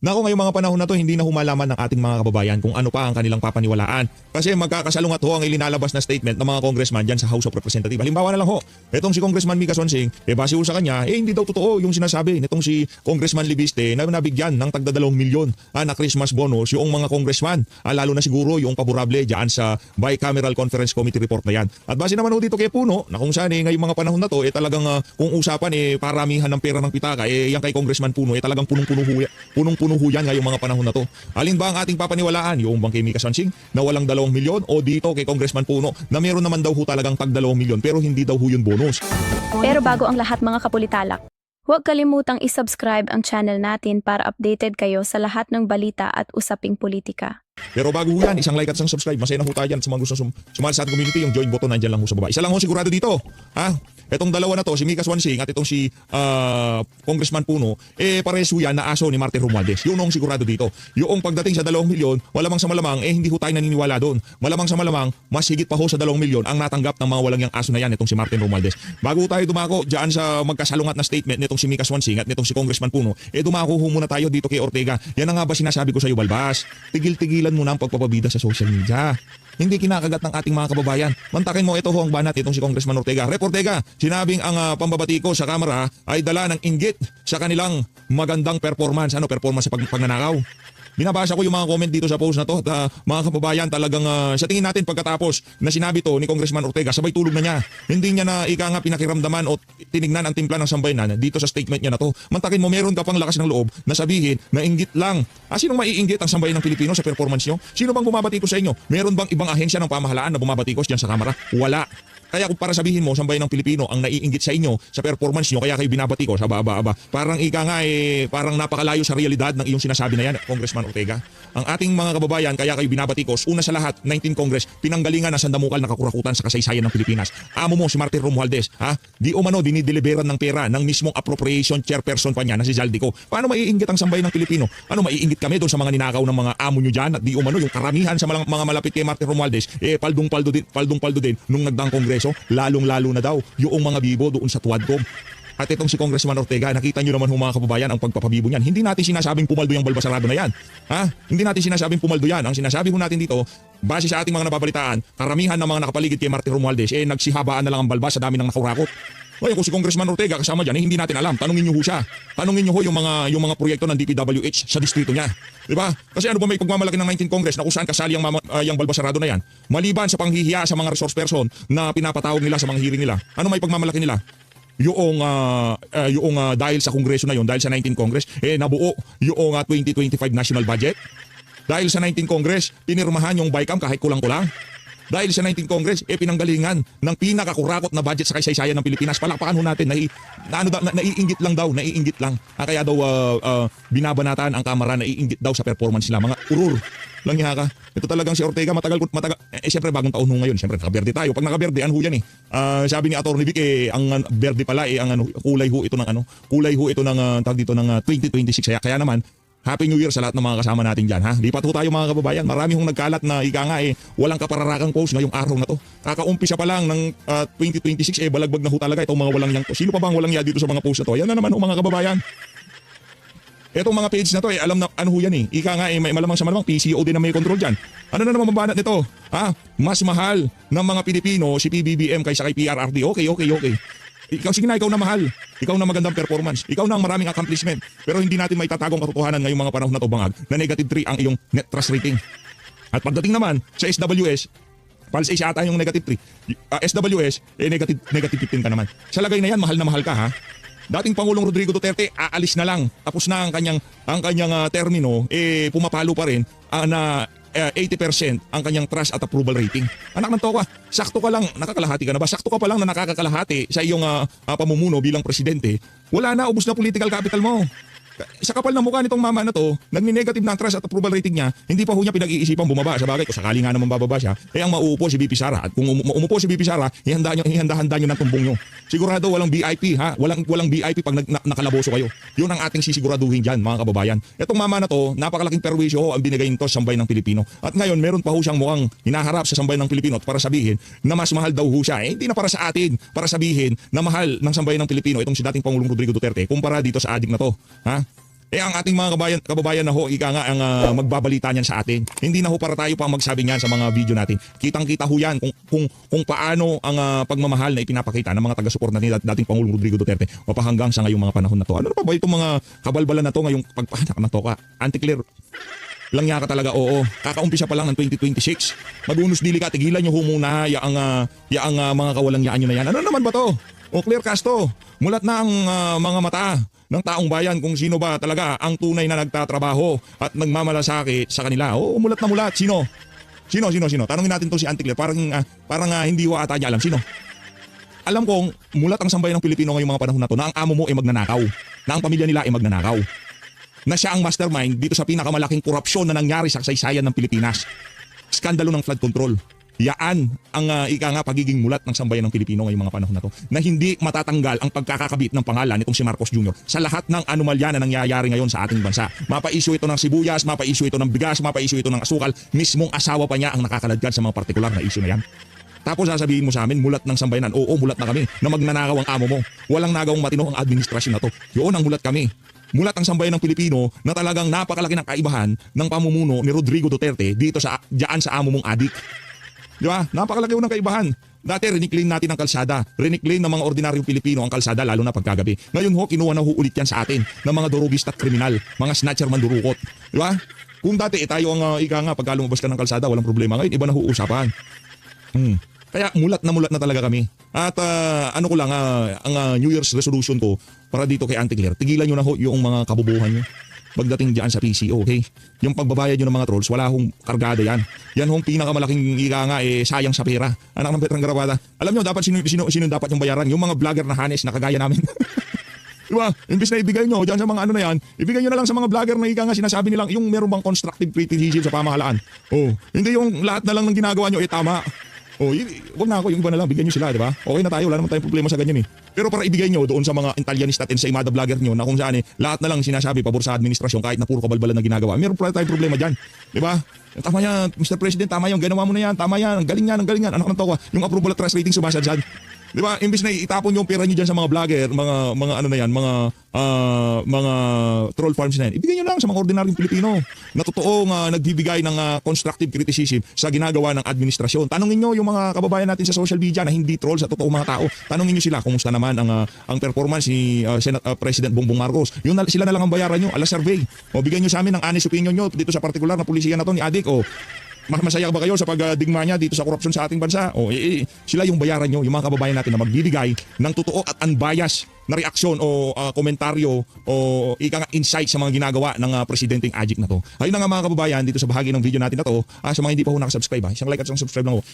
Naku, ngayong mga panahon na to, hindi na humalaman ng ating mga kababayan kung ano pa ang kanilang papaniwalaan. Kasi magkakasalungat ho ang ilinalabas na statement ng mga congressman dyan sa House of Representatives. Halimbawa na lang ho, itong si Congressman Mika Sonsing, base ho sa kanya, hindi daw totoo yung sinasabi nitong si Congressman Libiste na nabigyan ng tagda 2 milyon na Christmas bonus yung mga congressman. Lalo na siguro yung paborable dyan sa Bicameral Conference Committee report na yan. At base naman ho dito kay Puno, na kung saan ngayong mga panahon na to, talagang kung usapan paramihan ng pera ng pitaka, yan kay Congressman Puno, talagang punong-puno ho yan ngayong mga panahon na to. Alin ba ang ating papaniwalaan? Yung bang kay Mika Sonsing na walang 2 milyon o dito kay Congressman Puno na meron naman daw ho talagang tag 2 milyon pero hindi daw ho yun bonus. Pero bago ang lahat mga kapulitalak, huwag kalimutang isubscribe ang channel natin para updated kayo sa lahat ng balita at usaping politika. Pero bago ho yan, isang like at isang subscribe. Masaya na ho tayo dyan sa mga gusto sumali sa ating community. Yung join button nandyan lang ho sa baba. Isa lang ho sigurado dito. Itong dalawa na to, si Mika Sonsing at itong si Congressman Puno, pares ho yan na aso ni Martin Romualdez. Yun ang sigurado dito. Yung pagdating sa 2 milyon, malamang sa malamang, hindi ho tayo naniniwala doon. Malamang sa malamang, mas higit pa ho sa 2 milyon ang natanggap ng mga walang yang aso na yan, itong si Martin Romualdez. Bago tayo dumako dyan sa magkasalungat na statement nitong si Mika Sonsing at nitong si Congressman Puno, dumako ho muna tayo dito kay Ortega. Yan na nga ba sinasabi ko sa iyo, Balbas? Tigil-tigilan mo na ang pagpapabida sa social media. Hindi kinakagat ng ating mga kababayan. Mantakin mo, ito ho ang banat itong si Congressman Ortega. Rep Ortega, sinabing ang pambabati ko sa kamera ay dala ng inggit sa kanilang magandang performance. Ano performance sa pagnanakaw? Binabasa ko yung mga comment dito sa post na to. Mga kababayan, talagang sa tingin natin pagkatapos na sinabi to ni Congressman Ortega, sabay tulog na niya. Hindi niya na nga pinakiramdaman o tinignan ang timpla ng sambayanan dito sa statement niya na to. Mantakin mo, meron ka pang lakas ng loob na sabihin na inggit lang. Sinong maiinggit ang sambayan ng Pilipino sa performance nyo? Sino bang bumabatikos sa inyo? Meron bang ibang ahensya ng pamahalaan na bumabatikos dyan sa kamera? Wala. Kaya kung para sabihin mo, sambayan ng Pilipino ang naiinggit sa inyo sa performance nyo, kaya kayo binabatikos, parang parang napakalayo sa realidad ng iyong sinasabi na yan, Congressman Ortega. Ang ating mga kababayan, kaya kayo binabatikos, una sa lahat, 19 Congress, pinanggalingan na sandamukal na kakurakutan sa kasaysayan ng Pilipinas. Amo mo si Martin Romualdez, di umano dinideliveran ng pera ng mismong appropriation chairperson pa niya na si Zaldico. Paano maiinggit ang sambayan ng Pilipino? Ano maiinggit kami doon sa mga ninakaw ng mga amo nyo dyan at di umano yung karamihan sa mga malapit kay Martin Romualdez, paldong-paldo din nung nagdaang Kongreso, lalong-lalo na daw yung mga bibo doon sa Tuadcom. At itong si Congressman Ortega, nakita nyo naman mga kababayan ang pagpapabibo niyan. Hindi natin sinasabing pumaldo yung balbasarado na yan. Hindi natin sinasabing pumaldo yan. Ang sinasabi ho natin dito, base sa ating mga nababalitaan, karamihan ng mga nakapaligid kay Martin Romualdez, nagsihabaan na lang ang balbas sa dami ng nakakurakot. Ngayon kung si Congressman Ortega kasama dyan, hindi natin alam. Tanungin nyo ho siya. Tanungin nyo ho yung mga proyekto ng DPWH sa distrito niya. Diba? Kasi ano ba may pagmamalaki ng 19 Congress na kung saan kasali yung balbasarado na yan? Maliban sa panghihiya sa mga resource person na pinapatawag nila sa mga hearing nila. Ano may pagmamalaki nila? Yung dahil sa Kongreso na yun, dahil sa 19 Congress, nabuo yung 2025 national budget. Dahil sa 19 Congress, pinirmahan yung BICAM kahit kulang-kulang. Dahil sa 19 Congress, pinanggalingan ng pinakakurakot na budget sa kasaysayan ng Pilipinas. Palakpakan ho natin, naiinggit lang daw, naiinggit lang. Kaya daw binabanatan ang Kamara, naiinggit daw sa performance nila. Mga urur lang niya ka. Ito talagang si Ortega, matagal. Siyempre bagong taon ho ngayon, siyempre nakaberde tayo. Pag nakaberde, ano ho yan sabi ni Atty. Vic, ang berde pala, kulay ho ito ng tawag dito ng 2026. Kaya naman, Happy New Year sa lahat ng mga kasama natin dyan. Lipat ho tayo mga kababayan. Marami hong nagkalat na walang kapararakang post ngayong araw na to. Kakaumpisa pa lang ng 2026 balagbag na ho talaga itong mga walang yang to. Sino pa bang walang ya dito sa mga post na to? Yan na naman ho mga kababayan. Etong mga page na to alam na ano ho yan may malamang sa malamang PCO din na may control dyan. Ano na naman mabanat nito? Mas mahal ng mga Pilipino si PBBM kaysa kay PRRD. Okay. Sige na, ikaw na mahal. Ikaw na magandang performance. Ikaw na ang maraming accomplishment. Pero hindi natin may tatagong katotohanan ngayong mga panahon na to bangag na -3 ang iyong net trust rating. At pagdating naman sa SWS, Pulse Ace ata yung -3. SWS, negative 15 ka naman. Sa lagay na yan, mahal na mahal ka Dating Pangulong Rodrigo Duterte, aalis na lang. Tapos na ang kanyang termino, pumapalo pa rin na 80% ang kanyang trust at approval rating. Anak ng toka, sakto ka lang, nakakalahati ka na ba? Sakto ka pa lang na nakakakalahati sa iyong pamumuno bilang presidente. Wala na, ubos na political capital mo. Sa kapal ng mukha nitong mama na to, nagni-negative na ang trust at approval rating niya, hindi pa ho niya pinag-iisipan bumaba. Sa bagay, kung sakali nga naman bababa siya, ang mauupo si VP Sara. At kung umupo si VP Sara, ihanda-handa nyo ng tumbong nyo. Sigurado walang VIP walang VIP pag nakalaboso kayo. Yun ang ating sisiguraduhin dyan mga kababayan. Itong mama na to, napakalaking perwisyo ang binigay nito sa sambayan ng Pilipino. At ngayon, meron pa ho siyang mukhang hinaharap sa sambayan ng Pilipino at para sabihin na mas mahal daw ho siya. Hindi na para sa atin, para sabihin na mahal ng sambayan ng Pilipino itong si dating Pangulong Rodrigo Duterte kumpara dito sa adik na to. ang ating mga kababayan na ho, ika nga ang magbabalita niyan sa atin. Hindi na ho para tayo pang magsabi niyan sa mga video natin. Kitang-kita ho yan kung paano ang pagmamahal na ipinapakita ng mga taga-suporta ni dating Pangulong Rodrigo Duterte hanggang sa ngayong mga panahon na to. Ano pa ba itong mga kabalbalan na to ngayong pagpahanak na to ka? Anti-clear. Lang niya ka talaga, oo. Kakaumpisa pa lang ng 2026. Magunos dili ka, tigilan nyo ho muna yaang mga kawalang yaan nyo na yan. Ano naman ba to? O clear cast to. Mulat na ang mga mata ng taong bayan kung sino ba talaga ang tunay na nagtatrabaho at nagmamalasakit sa kanila. Oo, mulat na mulat. Sino? Tanungin natin to si Anti-Clear. Parang hindi ho ata niya alam. Sino? Alam kong mulat ang sambayan ng Pilipino ngayong mga panahon na to na ang amo mo ay magnanakaw. Na ang pamilya nila ay magnanakaw. Na siya ang mastermind dito sa pinakamalaking korupsyon na nangyari sa kasaysayan ng Pilipinas. Skandalo ng flood control. Yaan ang pagiging mulat ng sambayan ng Pilipino ngayong mga panahon na to. Na hindi matatanggal ang pagkakakabit ng pangalan nitong si Marcos Jr. sa lahat ng anomalya na nangyayari ngayon sa ating bansa. Mapa-issue ito ng sibuyas, mapa-issue ito ng bigas, mapa-issue ito ng asukal. Mismong asawa pa niya ang nakakaladkad sa mga partikular na issue na yan. Tapos sasabihin mo sa amin, mulat ng sambayanan. Oo, mulat na kami na magnanakaw ang amo mo. Walang nagawang matino ang administrasyon na to. Yun ang mulat kami. Mulat ang sambayan ng Pilipino na talagang napakalaki ng kaibahan ng pamumuno ni Rodrigo Duterte diyan sa amo mong adik. Di ba? Napakalaki ng kaibahan. Dati riniclaim natin ang kalsada. Riniclaim ng mga ordinaryong Pilipino ang kalsada lalo na pagkagabi. Ngayon ho, kinuha na ho ulit yan sa atin ng mga durugista at kriminal, mga snatcher mandurukot. Di ba? Kung dati tayo ang pagka lumabas ka ng kalsada, walang problema. Ngayon, iba na ho usapan. Kaya mulat na talaga kami. At ang New Year's resolution ko para dito kay Anti-Clear, tigilan nyo na ho yung mga kabubuhan nyo. Pagdating diyan sa PCO, okay? Yung pagbabayad nyo ng mga trolls, wala hong kargada yan. Yan hong pinakamalaking sayang sa pera. Anak ng Petrang Garabata. Alam nyo, dapat sino dapat yung bayaran? Yung mga vlogger na hanes na kagaya namin. Diba? Imbis na ibigay nyo dyan sa mga na yan, ibigay nyo na lang sa mga vlogger na sinasabi nilang yung meron bang constructive criticism sa pamahalaan. Hindi yung lahat na lang ng ginagawa nyo, tama. Wag na ako, yung iba na lang, bigyan nyo sila, di ba? Okay na tayo, wala naman tayong problema sa ganyan eh. Pero para ibigay nyo doon sa mga Italianista at ensaymada vlogger nyo na kung saan lahat na lang sinasabi pabor sa administrasyon kahit na puro kabalbalan na ginagawa. Meron pala tayong problema dyan, di ba? Tama yan, Mr. President, tama yan, ginawa mo na yan, tama yan, ang galing yan, anak ng toka. Yung approval at trust rating sumasadyan. Di ba? Imbis na itapon yung pera nyo dyan sa mga vlogger, mga troll farms na yan, ibigay nyo lang sa mga ordinaryong Pilipino na totoong nagbibigay ng constructive criticism sa ginagawa ng administrasyon. Tanungin nyo yung mga kababayan natin sa social media na hindi troll sa totoong mga tao. Tanungin nyo sila kumusta naman ang performance ni President Bongbong Marcos. Sila na lang ang bayaran nyo, ala survey. Bigyan nyo sa amin ang honest opinion nyo dito sa particular na pulisiya na to ni Adik. Masaya ba kayo sa pagdigma niya dito sa korupsyon sa ating bansa? Sila yung bayaran nyo, yung mga kababayan natin na magbibigay ng totoo at unbiased na reaksyon o komentaryo o insight sa mga ginagawa ng presidenteng Adik na to. Ayun na nga mga kababayan dito sa bahagi ng video natin na to. Sa mga hindi pa ho nakasubscribe, isang like at isang subscribe lang ho.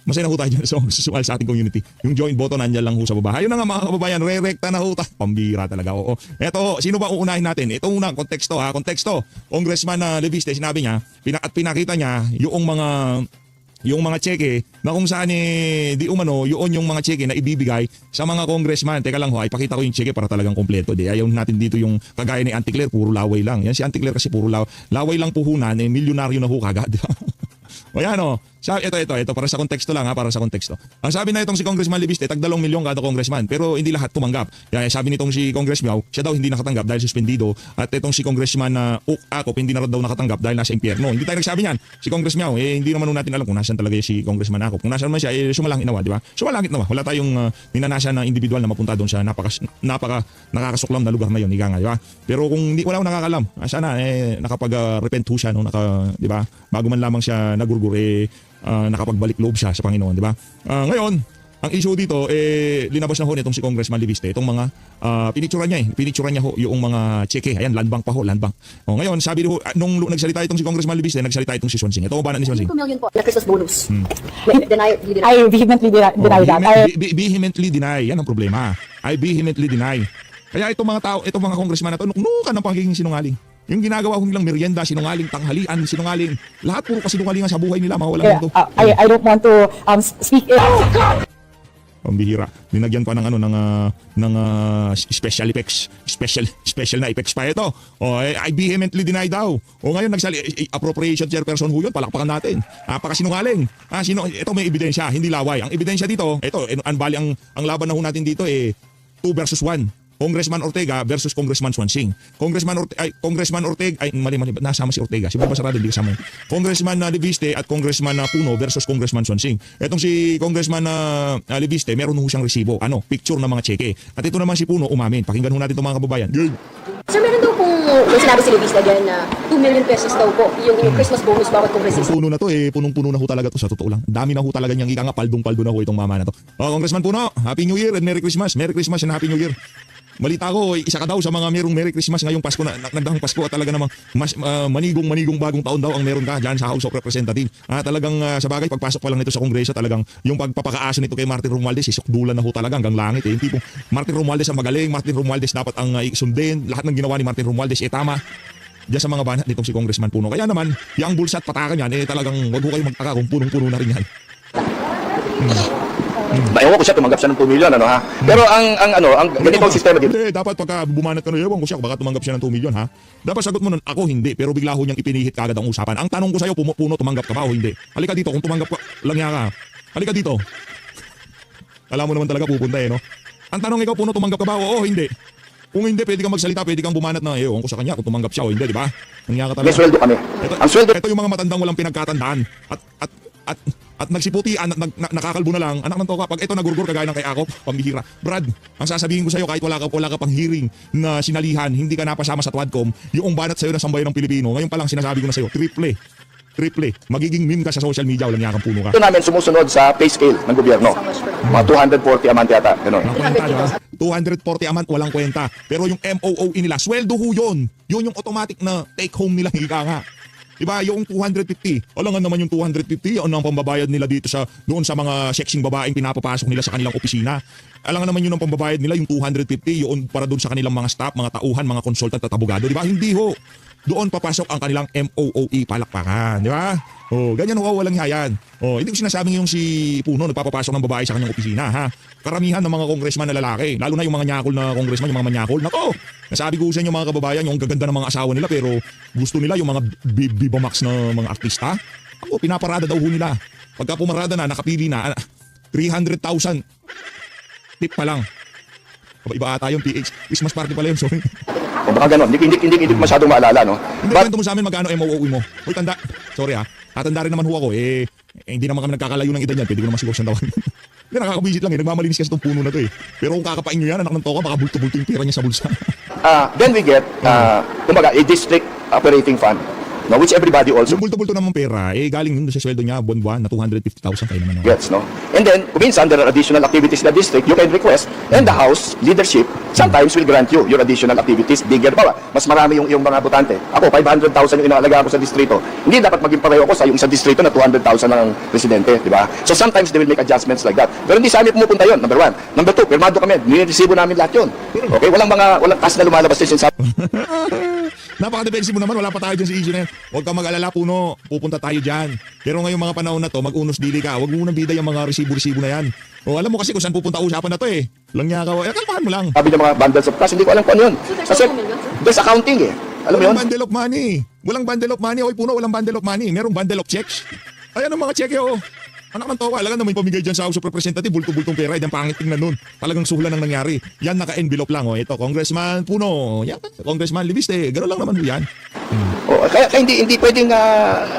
Masaya na ho tayo dyan sa ating community. Yung join button nandyan lang ho sa baba. Ayun na nga mga kababayan, re-recta na ho. Pambira talaga. Eto, sino ba uunahin natin? Ito unang konteksto. Congressman Leviste, sinabi niya, pinakita niya yung mga cheque na kung saan di umano, yun yung mga cheque na ibibigay sa mga congressman. Teka lang ho, ipakita ko yung cheque para talagang kompleto. Ayaw natin dito yung kagaya ni Anti-Clear, puro laway lang. Yan si Anti-Clear kasi puro laway lang puhunan, milyonaryo na ho kagad. Ayan ito para sa konteksto lang para sa konteksto. Ang sabi na itong si Congressman Leviste, tag 2 milyon kada congressman, pero hindi lahat tumanggap. Kaya sabi nitong si Congress Miao, siya daw hindi nakatanggap dahil suspendido, at itong si Congressman Akop hindi na daw nakatanggap dahil nasa impyerno. Hindi tayo nagsabi niyan. Si Congress Miao, hindi naman natin alam kung nasaan talaga si Congressman Akop. Kung nasaan man siya, sumalangit nawa, di ba? Sumalangit nawa. Wala tayong ninanasan na individual na mapunta doon sa napaka nakakasuklam na lugar na 'yon, di ba? Pero kung wala akong nakakalam, sana nakapag-repent ho siya, di ba? Bago man lamang siya nagurgur, nakapagbalik loob siya sa Panginoon, di ba? Ngayon, ang issue dito, linabas na ho nitong si Congressman Leviste, itong mga pinicturan niya ho yung mga cheque. Ayan, land bank pa ho, land bank. Ngayon, sabi ho, nung nagsalita itong si Congressman Leviste, nagsalita itong si Swansing. Ito ba na ni Swansing? 2 million po na Christmas bonus. Deny. I vehemently deny that. Vehemently deny. Yan ang problema. I vehemently deny. Kaya itong mga congressman na ito, nuka ng pagiging sinungaling. Yung ginagawa ko nilang merienda, sinungaling, tanghalian, sinungaling. Lahat puro kasinungalingan sa buhay nila. Mawalan ito. I don't want to speak it. Pambihira. Linagyan pa ng special effects. Special na effects pa ito. I vehemently deny daw. Ngayon appropriation chairperson ho yun. Palakpakan natin. Pakasinungaling. Ito may ebidensya, hindi laway. Ang ebidensya dito, ito, ang laban na ho natin dito 2 versus 1. Congressman Ortega versus Congressman Swansing. Congressman Ortega, ay mali, nasama si Ortega. Si Basarado hindi kasama yun. Congressman Leviste at Congressman Puno versus Congressman Swansing. Etong si Congressman Leviste, meron ho siyang resibo. Picture ng mga cheque. At ito naman si Puno umamin. Pakinggan ho natin itong mga kababayan. Good. Sir, meron daw pong, may sinabi si Luis na dyan na 2 million pesos daw po yung Christmas bonus bawat kongresista. Puno na to punong-puno na ho talaga to sa totoo lang. Dami na ho talaga niyang ika nga, paldong-paldo na ho itong mama na to. Congressman Puno, Happy New Year and Merry Christmas. Merry Christmas and Happy New Year. Malita ko, isa ka daw sa mga merong Merry Christmas ngayong Pasko na nagdahang Pasko at talaga namang mas manigong bagong taon daw ang meron ka dyan sa House of Representatives. Talagang sa bagay, pagpasok pa lang nito sa Kongreso, talagang yung pagpapakaasa nito kay Martin Romualdez, isukdulan na ho talaga hanggang langit. Yung tipong Martin Romualdez ang magaling, Martin Romualdez dapat ang sundin, lahat ng ginawa ni Martin Romualdez, tama. Diyan sa mga banat nitong si Congressman Puno. Kaya naman, yung bulsa at patakan yan, talagang wag ho kayo magtaka kung punong-puno na rin yan. Ewan ko siya, tumanggap siya ng 2 million, ha? Pero ang ganitong sistema dito. Hindi, dapat pagka bumanat ka na, ewan ko siya, baka tumanggap siya ng 2 million, ha? Dapat sagot mo nun, ako hindi, pero bigla ho niyang ipinihit kagad ang usapan. Ang tanong ko sa'yo, Puno, tumanggap ka ba o hindi? Halika dito, kung tumanggap ka, lang niya ka. Halika dito. Alam mo naman talaga pupunta no? Ang tanong ikaw, Puno, tumanggap ka ba o hindi? Kung hindi, pwede kang magsalita, pwede kang bumanat na, ewan ko sa kanya kung tumanggap siya o hindi, di ba? Nangyaka talaga. May sweldo kami. Ang sweldo, Ito yung mga matandang walang pinagkatandaan. At nagsiputian, nakakalbo na lang, anak ng toka, pag ito nagurgur kagaya ng kay Akop, pambihira. Brad, ang sasabihin ko sa'yo, kahit wala ka pang hearing na sinalihan, hindi ka napasama sa Twadcom, yung banat sa'yo ng sambayan ng Pilipino, ngayon pa lang sinasabi ko na sa'yo, triple. Magiging meme ka sa social media, walang yakang Puno ka. ito namin sumusunod sa pay scale ng gobyerno. Mga 240 a month yata. Ganun. Walang kwenta, diba? 240 a month, walang kwenta. Pero yung MOOE nila, sweldo ho yun. Yun yung automatic na take home nila, higa nga. Diba, yung 250. Alam nga naman yung 250, yun ang pambabayad nila dito doon sa mga sexing babaeng pinapapasok nila sa kanilang opisina. Alam nga naman yun ang pambabayad nila, yung 250, yun para doon sa kanilang mga staff, mga tauhan, mga consultant at abogado. Diba, hindi ho. Doon papasok ang kanilang MOOE, palakpakan. Di ba? Ganyan ho, walang hiyan. Hindi ko sinasabing yung si Puno nagpapapasok ng babae sa kanyang opisina, ha? Karamihan ng mga congressman na lalaki, lalo na yung mga nyakol na congressman, yung mga manyakol. Nako, nasabi ko sa inyo mga kababayan, yung gaganda ng mga asawa nila pero gusto nila yung mga Viva Max na mga artista. Ako, pinaparada daw ho nila. Pagka pumarada na, nakapili na, 300,000 tip pa lang. Iba ata yung PH. Christmas party pala yun, sorry. O baka gano'n, hindi masyadong maalala, no? Hindi, But, kwento mo sa amin magkano MOOE mo. Uy, tanda. Sorry ha. Tatanda rin naman ho ako. Hindi naman kami nagkakalayo ng edad niyan. Pwede ko naman siguro siyang tawag. Hindi, nakakabisit lang Nagmamalinis kasi itong puno na to Pero kung kakapain nyo yan, anak ng toka, baka bulto-bulto yung pera niya sa bulsa. then we get, kumbaga, a district operating fund. No, which everybody also Yung bulto-bulto naman pera, galing yun sa sweldo niya, buwan-buwan, na 250,000 kayo naman. gets, no? And then, kung minsan, there are additional activities in the district, you can request, and the House leadership sometimes will grant you your additional activities, bigger pa. Mas marami yung mga botante. Ako, 500,000 yung inaalaga ko sa distrito. Hindi dapat maging pareho ko sa yung isang distrito na 200,000 lang ang presidente, di ba? So sometimes they will make adjustments like that. Pero hindi sa amin pumupunta yun, number 1. Number 2, pirmado kami, niresibo namin lahat yun. Okay, walang cash na lumalabas din sa Napaka-defensive mo naman, wala pa tayo dyan sa issue na yan. Huwag kang mag-alala, Puno, pupunta tayo dyan. Pero ngayong mga panahon na to, mag-unos dili ka. Huwag mo nang bida yung mga resibo-resibo na yan. Alam mo kasi kung saan pupunta usapan na to Lang niya ka, kalmahan mo lang. sabi ng mga bundles of cash, hindi ko alam kung ano yun. Kasi there's accounting Alam mo yun? Walang bundle of money. Walang bundle of money. Oy, Puno, walang bundle of money. Merong bundle of checks. Ayan ang mga cheque, Anak ng toka, alam naman yung pamigay dyan sa House of Representatives, bulto-bultong pera, yung pangit tingnan nun. Talagang suhulan ang nangyari. Yan, naka-envelope lang. Ito, Congressman Puno, yan, Congressman Leviste, gano'n lang naman yan. Kaya hindi pwedeng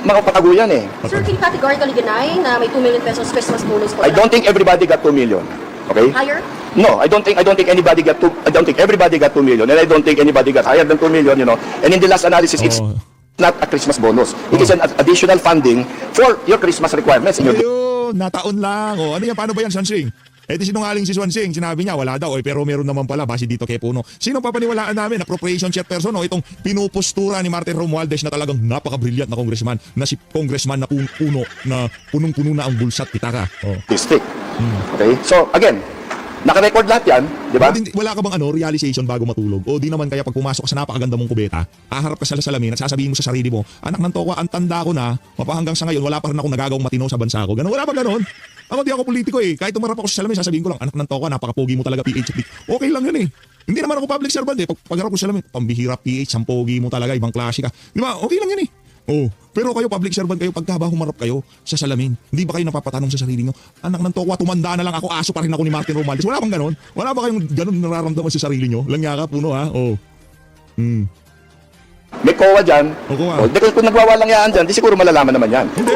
makapatago yan Sir, can you categorically deny na may 2 million pesos Christmas bonus po? I don't think everybody got 2 million. Okay? Higher? No, I don't think anybody got 2. I don't think everybody got 2 million, and I don't think anybody got higher than 2 million. And in the last analysis, it's not a Christmas bonus. It is an additional funding for your Christmas requirements. Ayun, nataon lang. Ano yan, paano ba yan, Swansing? Di sinungaling si Swansing, sinabi niya wala daw, pero meron naman pala base dito kay Puno. Sino papaniwalaan namin? Appropriation chairperson itong pinupostura ni Martin Romualdez na talagang napaka-brilliant na congressman, na si congressman na Puno, na punong-puno na ang bulsat kita ka. District. Okay? So, again, naka-record lahat yan, di ba? Wala ka bang realization bago matulog? O di naman kaya pag pumasok ka sa napakaganda mong kubeta, haharap ka sa salamin at sasabihin mo sa sarili mo, anak ng toka, ang tanda ko na, mapahanggang sa ngayon, wala pa rin ako nagagawang matino sa bansa ko. Ganun, wala ba ganun? Ako di ako politiko Kahit tumarap ako sa salamin, sasabihin ko lang, anak ng toka, napaka-pogi mo talaga, PH. Okay lang yun Hindi naman ako public servant Pagharap ko sa salamin, pambihira, PH, ang pogi mo talaga, ibang klase ka. Di ba? Okay lang yun Oh, pero kayo public servant kayo pagka ba humarap kayo sa salamin, hindi ba kayo napapatanong sa sarili nyo, anak ng tokwa, tumanda na lang ako, aso pa rin ako ni Martin Romualdez. Wala bang ganon? Wala ba kayong ganon nararamdaman sa sarili nyo? Langyakap, puno ha? Oh. May COA dyan. O, COA. O, di, kung nagwawalang yaan dyan, di siguro malalaman naman yan. Hindi.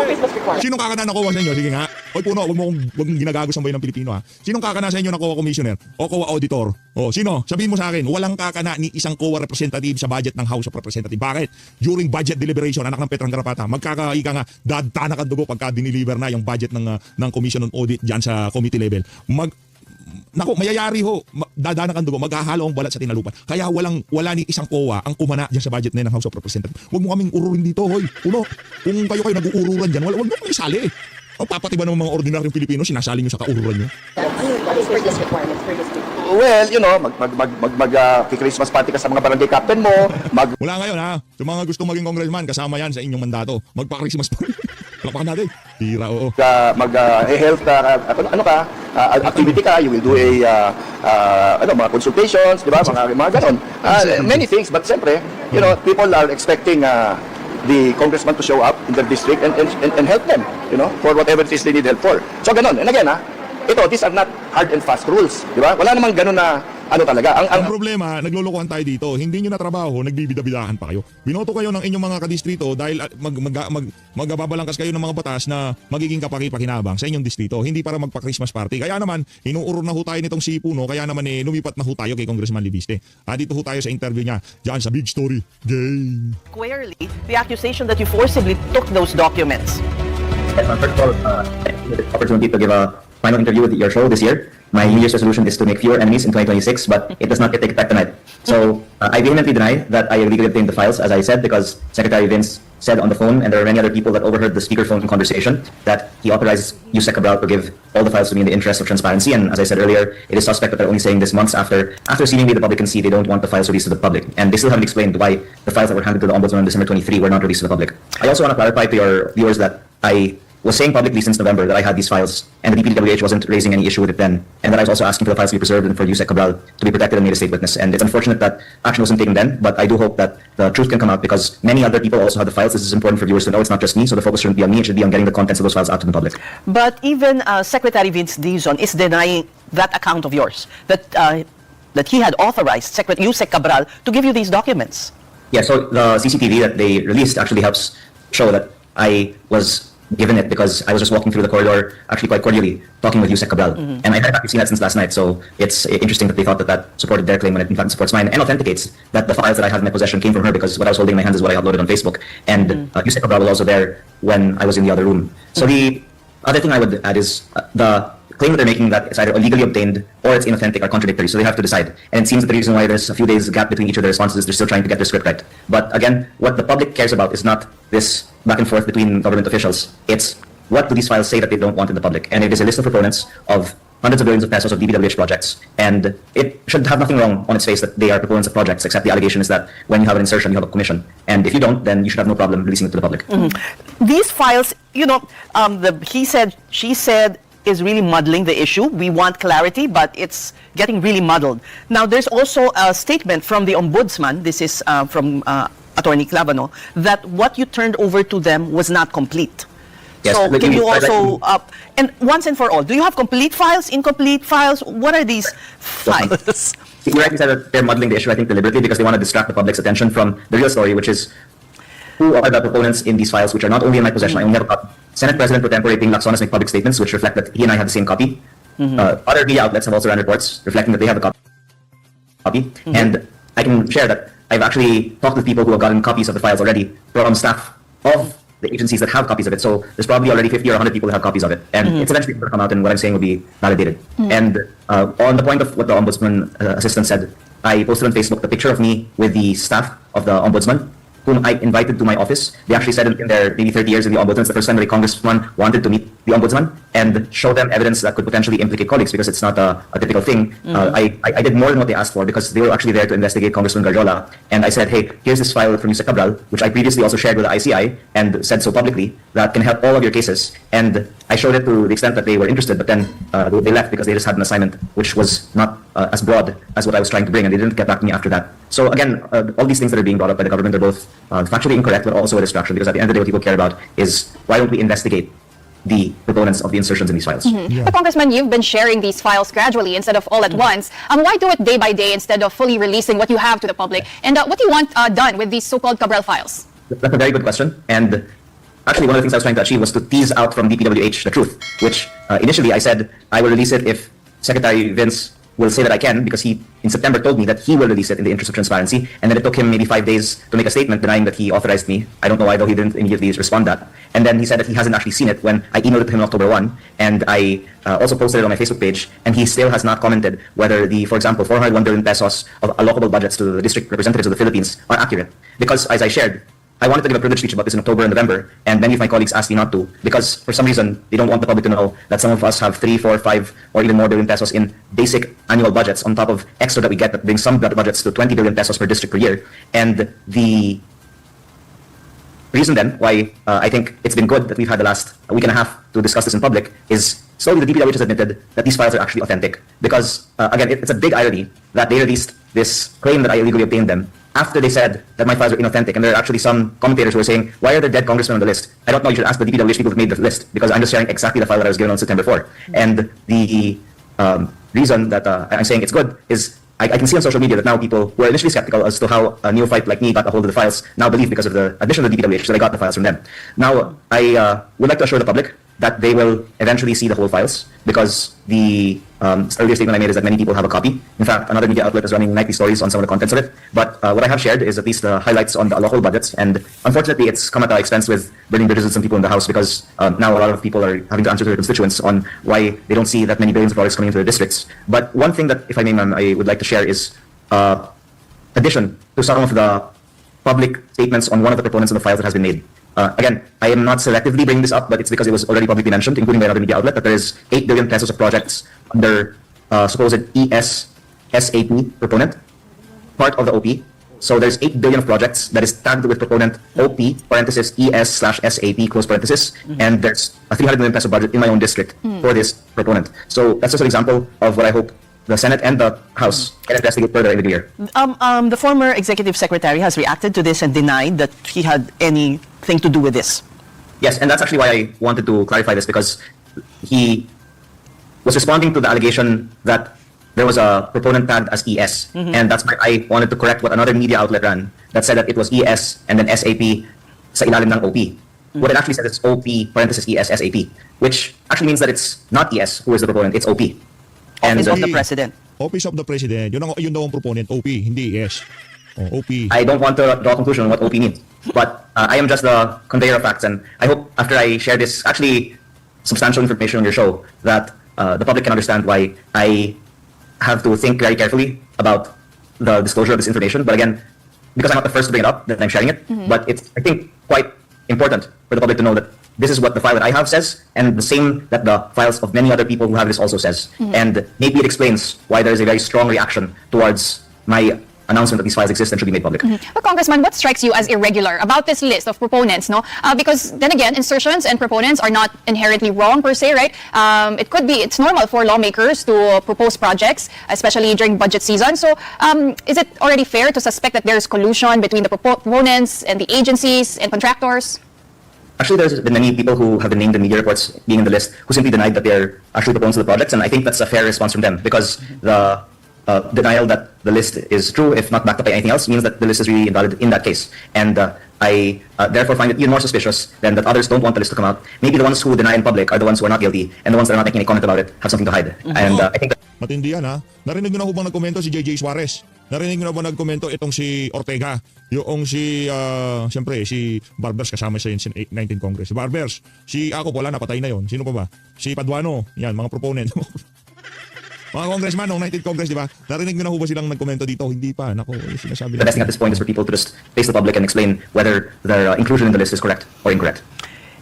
Sinong kakana na COA sa inyo? Sige nga. Oy puno, wag mong ginagagos ang bayan ng Pilipino ha. Sinong kakana sa inyo na COA commissioner? O COA auditor? O sino? Sabihin mo sa akin, walang kakana ni isang COA representative sa budget ng House of Representatives. Bakit? During budget deliberation, anak ng Petrang Garapata, magkakaika nga, dadtanak ang dugo pagka diniliver na yung budget ng Commission on Audit dyan sa committee level. Nako, mayayari ho. Dadanak ang dugo, maghahalo ang balat sa tinalupan. Kaya wala ni isang COA ang kumana diyan sa budget na ng House of Representatives. Huwag mo kaming ururin dito, hoy. Puno. Kung kayo nag-uururan diyan, wag mo kaming isali. O papatiba ng mga ordinaryong Pilipino, sinasali nyo sa kaururan nyo. What is first requirements for district? Well, you know, Christmas party ka sa mga barangay captain mo, Wala ngayon ha. Sa mga gusto maging congressman, kasama yan sa inyong mandato. Magpa-Christmas pa. Palakpakan natin. Tira, oo. health activity ka, you will do mga consultations, di ba? Mga ganon. Many things, but siyempre, you know, people are expecting the congressman to show up in their district and help them, you know, for whatever it is they need help for. So ganon. And again, these are not hard and fast rules, di ba? Wala namang ganon na talaga. Ang problema, naglulukuhan tayo dito. Hindi nyo na trabaho, nagbibida-bidahan pa kayo. Binoto kayo ng inyong mga kadistrito dahil magbabalangkas kayo ng mga batas na magiging kapaki-pakinabang sa inyong distrito. Hindi para magpa-Christmas party. Kaya naman, inuurong na ho tayo nitong si Puno. Kaya naman lumipat na ho tayo kay Congressman Libiste. Dito ho tayo sa interview niya. Diyan sa Big Story Game. Squarely the accusation that you forcibly took those documents. First of all, thank you for the opportunity to give a final interview with your show this year. My New Year's resolution is to make fewer enemies in 2026, but it does not yet take effect tonight. So I vehemently deny that I illegally obtained the files, as I said, because Secretary Vince said on the phone, and there are many other people that overheard the speakerphone conversation, that he authorized Yusek Cabral to give all the files to me in the interest of transparency. And as I said earlier, it is suspect that they're only saying this months after seemingly the public can see they don't want the files released to the public. And they still haven't explained why the files that were handed to the Ombudsman on December 23 were not released to the public. I also want to clarify to your viewers that I was saying publicly since November that I had these files, and the DPWH wasn't raising any issue with it then, and that I was also asking for the files to be preserved and for Yusek Cabral to be protected and made a state witness. And it's unfortunate that action wasn't taken then, but I do hope that the truth can come out because many other people also have the files. This is important for viewers to know. It's not just me, so the focus shouldn't be on me. It should be on getting the contents of those files out to the public. But even Secretary Vince Dizon is denying that account of yours, that he had authorized Yusek Cabral to give you these documents. Yeah, so the CCTV that they released actually helps show that I was given it because I was just walking through the corridor, actually quite cordially, talking with Yusek Cabral. And I had actually seen that since last night, so it's interesting that they thought that supported their claim when it in fact supports mine, and authenticates that the files that I have in my possession came from her because what I was holding in my hands is what I uploaded on Facebook. And Yusek Cabral was also there when I was in the other room. So the other thing I would add is the claim that they're making that it's either illegally obtained or it's inauthentic are contradictory, so they have to decide. And it seems that the reason why there's a few days gap between each of their responses is they're still trying to get their script right. But again, what the public cares about is not this back and forth between government officials. It's what do these files say that they don't want in the public? And it is a list of proponents of hundreds of billions of pesos of DPWH projects. And it should have nothing wrong on its face that they are proponents of projects, except the allegation is that when you have an insertion, you have a commission. And if you don't, then you should have no problem releasing it to the public. These files, you know, the he said, she said, is really muddling the issue. We want clarity, but it's getting really muddled. Now, there's also a statement from the Ombudsman, this is from Attorney Clavano, that what you turned over to them was not complete. Yes, So let can me- you let- also, and once and for all, do you have complete files, incomplete files? What are these files? You rightly said that they're muddling the issue, I think, deliberately because they want to distract the public's attention from the real story, which is who are the proponents in these files, which are not only in my possession, I only have a copy. Senate President pro tempore Ping Lacson has made public statements which reflect that he and I have the same copy. Other media outlets have also ran reports reflecting that they have a copy. And I can share that I've actually talked with people who have gotten copies of the files already from staff of the agencies that have copies of it. So there's probably already 50 or 100 people that have copies of it. And it's eventually going to come out and what I'm saying will be validated. And on the point of what the Ombudsman assistant said, I posted on Facebook the picture of me with the staff of the Ombudsman, whom I invited to my office. They actually said in their maybe 30 years in the Ombudsman, it's the first time that a congressman wanted to meet the Ombudsman and show them evidence that could potentially implicate colleagues because it's not a typical thing. I did more than what they asked for because they were actually there to investigate Congressman Garjola. And I said, hey, here's this file from Yusek Cabral, which I previously also shared with the ICI and said so publicly that can help all of your cases. And I showed it to the extent that they were interested, but then they left because they just had an assignment which was not as broad as what I was trying to bring, and they didn't get back to me after that. So again, all these things that are being brought up by the government are both factually incorrect, but also a distraction, because at the end of the day, what people care about is why don't we investigate the proponents of the insertions in these files. But Congressman, you've been sharing these files gradually instead of all at once. Why do it day by day instead of fully releasing what you have to the public? And what do you want done with these so-called Cabral files? That's a very good question. And actually, one of the things I was trying to achieve was to tease out from DPWH the truth, which initially I said I will release it if Secretary Vince will say that I can, because he, in September, told me that he will release it in the interest of transparency. And then it took him maybe 5 days to make a statement denying that he authorized me. I don't know why, though, he didn't immediately respond that. And then he said that he hasn't actually seen it when I emailed it to him on October 1. And I also posted it on my Facebook page. And he still has not commented whether the, for example, 401 billion pesos of allocable budgets to the district representatives of the Philippines are accurate. Because, as I shared, I wanted to give a privilege speech about this in October and November, and many of my colleagues asked me not to, because for some reason, they don't want the public to know that some of us have 3, 4, 5, or even more billion pesos in basic annual budgets on top of extra that we get that brings some budgets to 20 billion pesos per district per year. And the reason then why I think it's been good that we've had the last week and a half to discuss this in public is slowly the DPWH has admitted that these files are actually authentic. Because, again, it's a big irony that they released this claim that I illegally obtained them after they said that my files are inauthentic. And there are actually some commentators who are saying, why are there dead congressmen on the list? I don't know, you should ask the DPWH people who made the list, because I'm just sharing exactly the file that I was given on September 4. And the reason that I'm saying it's good is I can see on social media that now people who are initially skeptical as to how a neophyte like me got a hold of the files now believe, because of the admission of the DPWH, that I got the files from them. Now, I would like to assure the public that they will eventually see the whole files, because the earlier statement I made is that many people have a copy. In fact, another media outlet is running nightly stories on some of the contents of it. But what I have shared is at least the highlights on the allocable budgets. And unfortunately, it's come at our expense with burning bridges with some people in the House, because now a lot of people are having to answer to their constituents on why they don't see that many billions of dollars coming into their districts. But one thing that, if I may, ma'am, I would like to share is addition to some of the public statements on one of the proponents of the files that has been made. Again, I am not selectively bringing this up, but it's because it was already publicly mentioned, including by another media outlet, that there is 8 billion pesos of projects under supposed SAP proponent, part of the OP. So there's 8 billion of projects that is tagged with proponent OP, parenthesis ES/SAP, close parenthesis, and there's a 300 million peso budget in my own district for this proponent. So that's just an example of what I hope the Senate and the House can investigate further in the new year. The former executive secretary has reacted to this and denied that he had anything to do with this. Yes, and that's actually why I wanted to clarify this, because he was responding to the allegation that there was a proponent tagged as ES, and that's why I wanted to correct what another media outlet ran that said that it was ES and then SAP sa ilalim ng OP. What it actually says is OP, parenthesis ES, SAP, which actually means that it's not ES who is the proponent, it's OP. Office of the- the President. Office of the President. Yun daw ang proponent, OP, hindi ES. OP. I don't want to draw a conclusion on what OP means, but I am just the conveyor of facts, and I hope after I share this actually substantial information on your show that the public can understand why I have to think very carefully about the disclosure of this information. But again, because I'm not the first to bring it up, that I'm sharing it, but it's, I think, quite important for the public to know that this is what the file that I have says, and the same that the files of many other people who have this also says. And maybe it explains why there is a very strong reaction towards my announcement that these files exist and should be made public. But Congressman, what strikes you as irregular about this list of proponents, no? Because then again, insertions and proponents are not inherently wrong per se, right? It's normal for lawmakers to propose projects, especially during budget season. So is it already fair to suspect that there's collusion between the proponents and the agencies and contractors? Actually, there's been many people who have been named in media reports being in the list who simply denied that they're actually proponents of the projects, and I think that's a fair response from them, because the denial that the list is true, if not backed up by anything else, means that the list is really invalid in that case. And I therefore find it even more suspicious than that others don't want the list to come out. Maybe the ones who deny in public are the ones who are not guilty, and the ones that are not making any comment about it have something to hide. And I think that Matindi yan, ha? Narinig nyo na ho bang nagkomento si JJ Suarez? Narinig nyo na ba nagkomento itong si Ortega? Yung si, siyempre, si Barbers kasama siya yung 19 Congress. Si Barbers, si Ako wala, napatay na yon. Sino pa ba? Si Paduano, yan, mga proponent. Mga congressman ng 19th Congress, di ba? Narinig nyo na ho ba silang nagkomento dito? Hindi pa. Nako, sinasabi the best thing at this point is for people to just face the public and explain whether their inclusion in the list is correct or incorrect.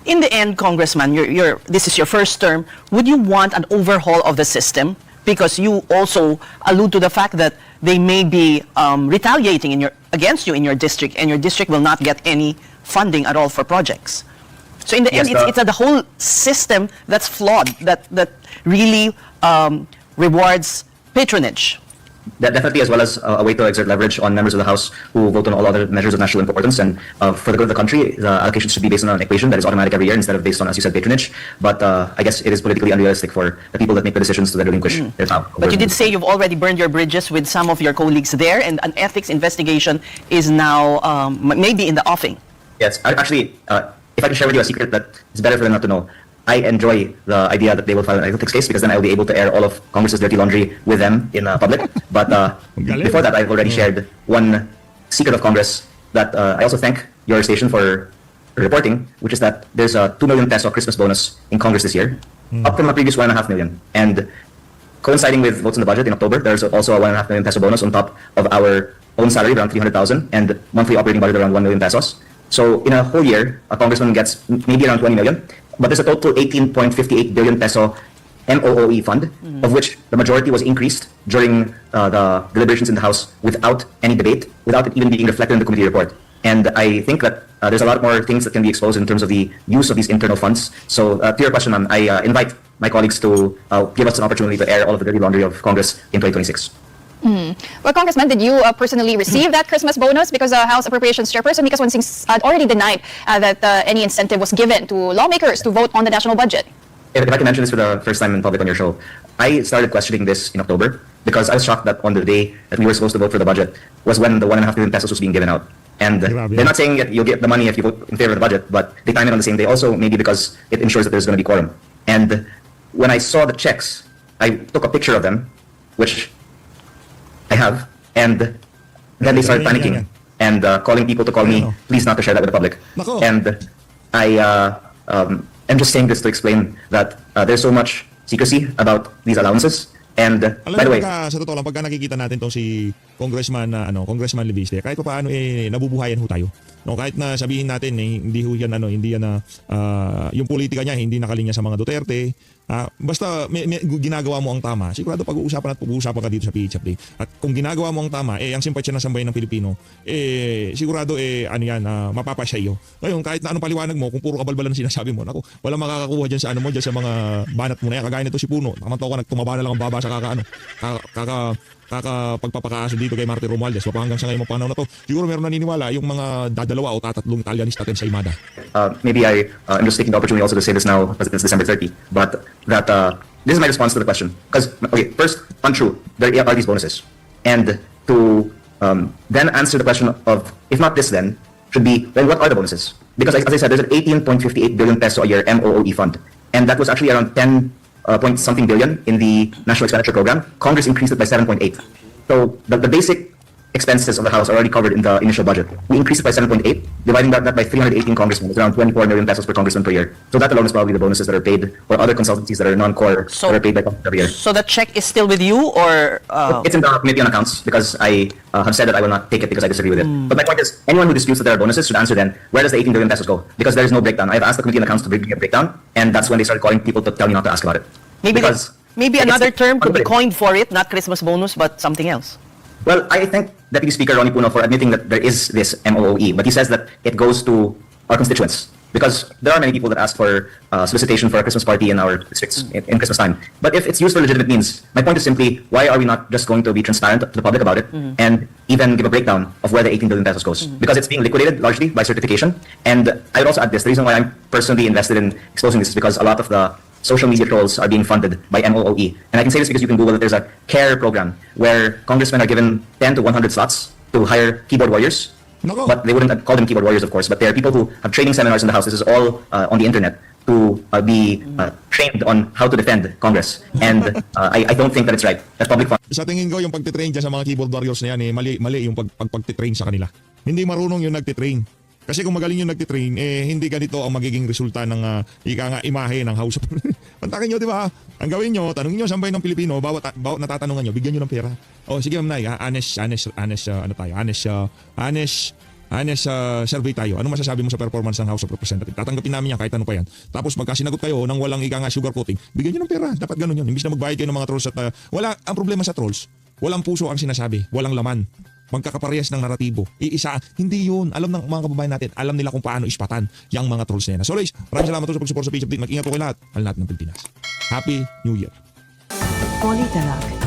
In the end, Congressman, this is your first term. Would you want an overhaul of the system? Because you also allude to the fact that they may be retaliating against you in your district, and your district will not get any funding at all for projects. So in the Yes, end, it's the whole system that's flawed, that really rewards Patronage. That definitely, as well as a way to exert leverage on members of the House who vote on all other measures of national importance. And for the good of the country, the allocations should be based on an equation that is automatic every year instead of based on, as you said, patronage. But I guess it is politically unrealistic for the people that make the decisions to relinquish their power. But you did say you've already burned your bridges with some of your colleagues there, and an ethics investigation is now maybe in the offing. Yes, actually, if I can share with you a secret that is better for them not to know, I enjoy the idea that they will file an ethics case because then I'll be able to air all of Congress's dirty laundry with them in public. But Galing. before that, I've already shared one secret of Congress that I also thank your station for reporting, which is that there's a 2 million peso Christmas bonus in Congress this year, up from a previous 1.5 million. And coinciding with votes in the budget in October, there's also a 1.5 million peso bonus on top of our own salary, around 300,000, and monthly operating budget around 1 million pesos. So in a whole year, a congressman gets maybe around 20 million. But there's a total 18.58 billion peso MOOE fund, of which the majority was increased during the deliberations in the House without any debate, without it even being reflected in the committee report. And I think that there's a lot more things that can be exposed in terms of the use of these internal funds. So to your question, ma'am, I invite my colleagues to give us an opportunity to air all of the dirty laundry of Congress in 2026. Well, Congressman, did you personally receive that Christmas bonus? Because House Appropriations Chairperson Mika Swansing had already denied that any incentive was given to lawmakers to vote on the national budget. If I can mention this for the first time in public on your show, I started questioning this in October because I was shocked that on the day that we were supposed to vote for the budget was when the 1.5 million pesos was being given out. And Grabe. they're not saying that you'll get the money if you vote in favor of the budget, but they time it on the same day also, maybe because it ensures that there's going to be quorum. And when I saw the checks, I took a picture of them, which I have, and then they started panicking and calling people to call me, please not to share that with the public. Nako. And I am just saying this to explain that there's so much secrecy about these allowances. And Alam by the mo, way, sa totoo lang, pagka nakikita natin tong si Congressman Congressman Leviste, kahit pa paano nabubuhayan ho tayo. No, kahit na sabihin natin hindi ho yan hindi yan yung politika niya hindi nakalinya sa mga Duterte. Basta may ginagawa mo ang tama. Sigurado pag-uusapan at pag-uusapan ka dito sa PHFD. At kung ginagawa mo ang tama, ang simpatsya ng sambayan ng Pilipino, sigurado mapapasya iyo. Ngayon, kahit na anong paliwanag mo, kung puro kabalbalan sinasabi mo, naku, wala makakakuha diyan sa diyan sa mga banat mo na yan. Kagaya nito si Puno. Tamantaw ka nagtumaba na lang ang baba sa pagpapakaso dito kay Martin Romualdez. Hanggang sa ngayong panahon na to, siguro meron naniniwala yung mga dadalawa o tatatlong Italianista sa Imada. maybe I'm just taking the opportunity also to say this now because it's December 30, but that this is my response to the question. Because, okay, first, untrue, there are these bonuses. And to then answer the question of, if not this then, should be, then what are the bonuses? Because as I said, there's an 18.58 billion peso a year MOOE fund. And that was actually around 10 point something billion in the National Expenditure Program. Congress increased it by 7.8. So the basic expenses of the House are already covered in the initial budget. We increased it by 7.8, dividing that by 318 congressmen. It's around 24 million pesos per congressman per year. So that alone is probably the bonuses that are paid, or other consultancies that are non-core that are paid by Congress every year. So the check is still with you, or It's in the Committee on Accounts because I have said that I will not take it because I disagree with it. But my point is, anyone who disputes that there are bonuses should answer then, where does the 18 billion pesos go? Because there is no breakdown. I've asked the Committee on Accounts to bring me a breakdown, and that's when they started calling people to tell me not to ask about it. maybe Because maybe it's another term could be unbelievable. coined for it, not Christmas bonus, but something else. Well, I thank Deputy Speaker Ronnie Puno for admitting that there is this MOOE, but he says that it goes to our constituents. Because there are many people that ask for solicitation for a Christmas party in our districts in Christmas time. But if it's used for legitimate means, my point is simply, why are we not just going to be transparent to the public about it and even give a breakdown of where the 18 billion pesos goes? Because it's being liquidated largely by certification. And I would also add this, the reason why I'm personally invested in exposing this is because a lot of the social media trolls are being funded by MOOE. And I can say this because you can Google that there's a CARE program where congressmen are given 10 to 100 slots to hire keyboard warriors. Nako. But they wouldn't call them keyboard warriors, of course. But they're people who have training seminars in the House. This is all on the internet to be trained on how to defend Congress. And I don't think that it's right that public funds Sa tingin ko yung pagtitrain dyan sa mga keyboard warriors na yan, mali yung pagtitrain sa kanila. Hindi marunong yung nagtitrain. Kasi kung magaling yung nagtitrain, hindi ganito ang magiging resulta ng imahe ng House of Pantakin nyo, di ba? Ang gawin nyo, tanongin nyo sa sambayan ng Pilipino, bawat natatanungan nyo, bigyan nyo ng pera. O sige, Ma'am Nay, honest survey tayo. Ano masasabi mo sa performance ng House of Representatives? Tatanggapin namin yan kahit ano pa yan. Tapos pagka sinagot kayo nang walang sugarcoating, bigyan nyo ng pera. Dapat ganun yun. Imbis na magbayad kayo ng mga trolls at ang problema sa trolls, walang puso ang sinasabi, walang laman. Magkakaparehas ng naratibo. Iisa, hindi yun. Alam ng mga kababayan natin, alam nila kung paano ispatan yung mga trolls na yan. So guys, maraming salamat sa pag-support sa page update. Mag-ingat po kayo lahat. Al natin ng Pilipinas. Happy New Year. Politalag.